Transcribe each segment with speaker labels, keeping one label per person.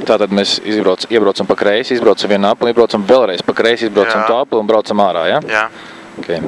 Speaker 1: Tātad mēs iebraucam pa kreisi, izbraucam vienu apli, iebraucam vēlreiz pa kreisi, izbraucam to apli un braucam ārā, ja?
Speaker 2: Jā.
Speaker 1: Okay.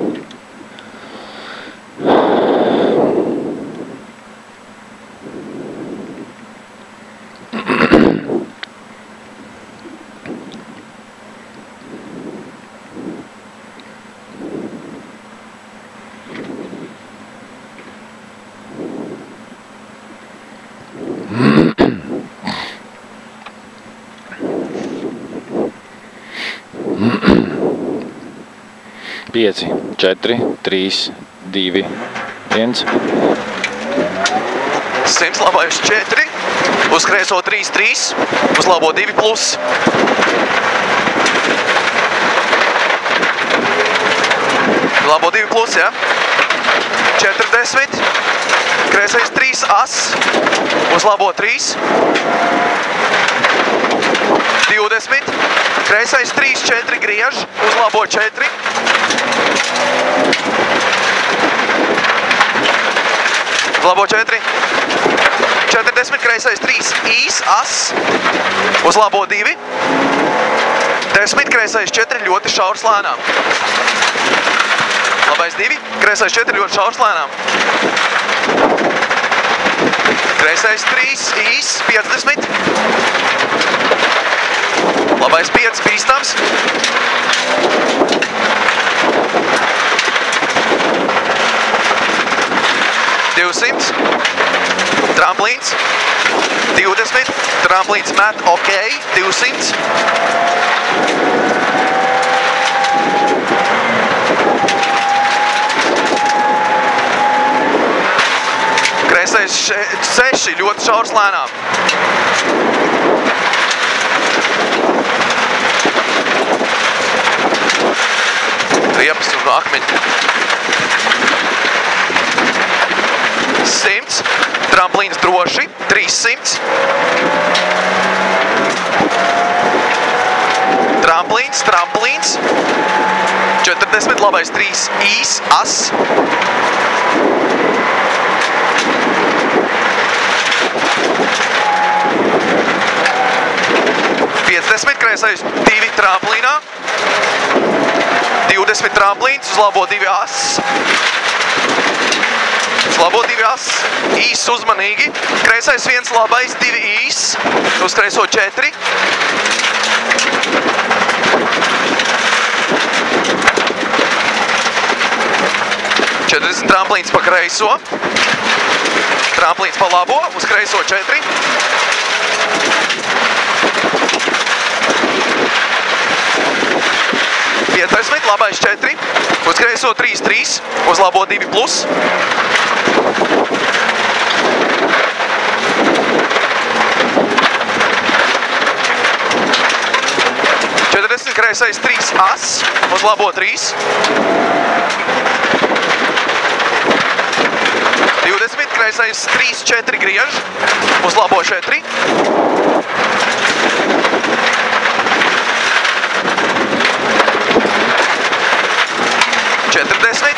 Speaker 1: 5, 4, 3, 2, 1.
Speaker 2: 100 labais 4, uz kreiso 3, 3, uz labo 2 plus. Labo 2 plus, ja? 40, kreisais 3 as, uz labo 3. 20, kreisais 3, 4 griež, uz labo 4. Labo 4. 40, kreisais 3, īs, as, uz labo 2. 10, kreisais 4, ļoti šaurs lēnām. Labais 2, kreisais 4, ļoti šaurs lēnām. Kreisais 3, īs, 50. Labais 5, bīstams. Tramplīns, 20, tramplīns met, ok, 200. Kreisais 6, ļoti šaurs lēnām. Riepas un akmeņi. 100, tramplīns droši, 300. Tramplīns, 40, labais 3, īs, as. 50, kreisais 2 tramplīnā. 20 tramplīns, uz labo 2 as. Labo 2 as, īs uzmanīgi, kreisais 1 labais, 2 īs, uz kreiso 4. Tramplīns pa kreiso, tramplīns pa labo, uz kreiso 4. Labais 4, uz kreiso 3, 3, uz labo 2 plus. 40, kreisais 3 as, uz labo 3. 20, kreisais 3, 4 griež, uz labo 4. 40,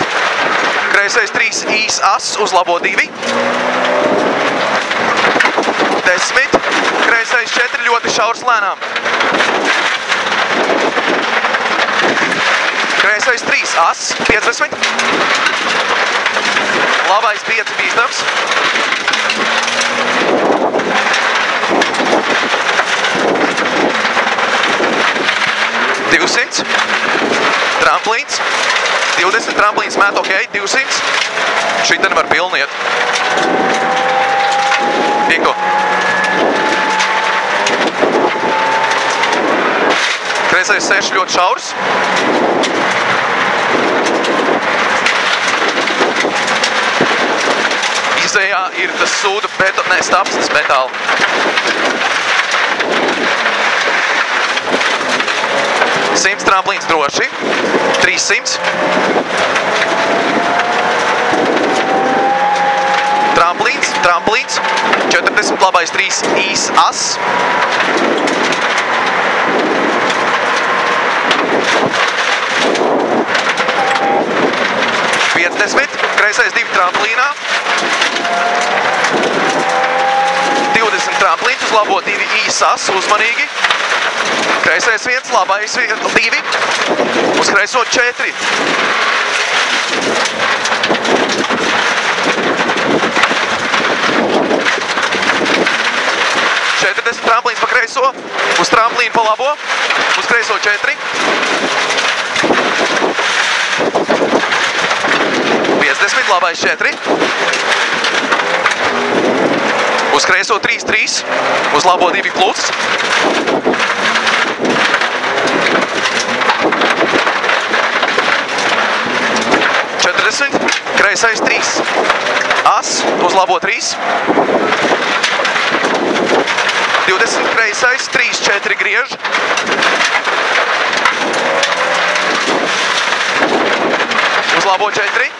Speaker 2: kreisais 3, īs as, uz labo 2. 10, kreisais 4, ļoti šaurs lēnām. Kreisais 3, as, 50. Labais 5, bīstams. 200, tramplīns. 20, tramplīns met, ok, 200. Šitien var pilniet. Pieko. Kreisais 6 ļoti šaurs. Izējā ir tas sūda beton, ne, staps, tas metāli. 100 tramplīns droši. 300. Tramplīns. 40, labais 3, īs, as. 50, kreisais 2 tramplīnā. 20 Tramplīns uz labo 2 īsas, uzmanīgi. Kreisais 1, labais 2. Uz kreiso 4. Tramplīns pa kreiso, uz tramplīnu pa labo, uz kreiso 4. 50, labais 4. Uz kreiso 3, 3, uz labo 2 plus. 40, kreisais 3. As, uz labo 3. 20, kreisais, 3, 4 griež. Uz labo 4.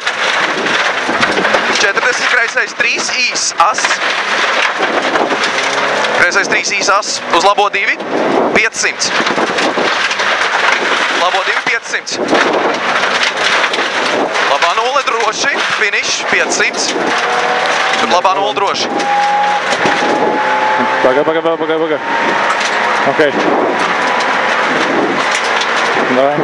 Speaker 2: 40, kreisais, 3, īs, as. Kreisais 3, īs, as. Uz labo 2, 500. Labo 2, 500. Labā 0 droši, finish, 500. Tur labā 0 droši.
Speaker 1: Пога. Окей. Давай.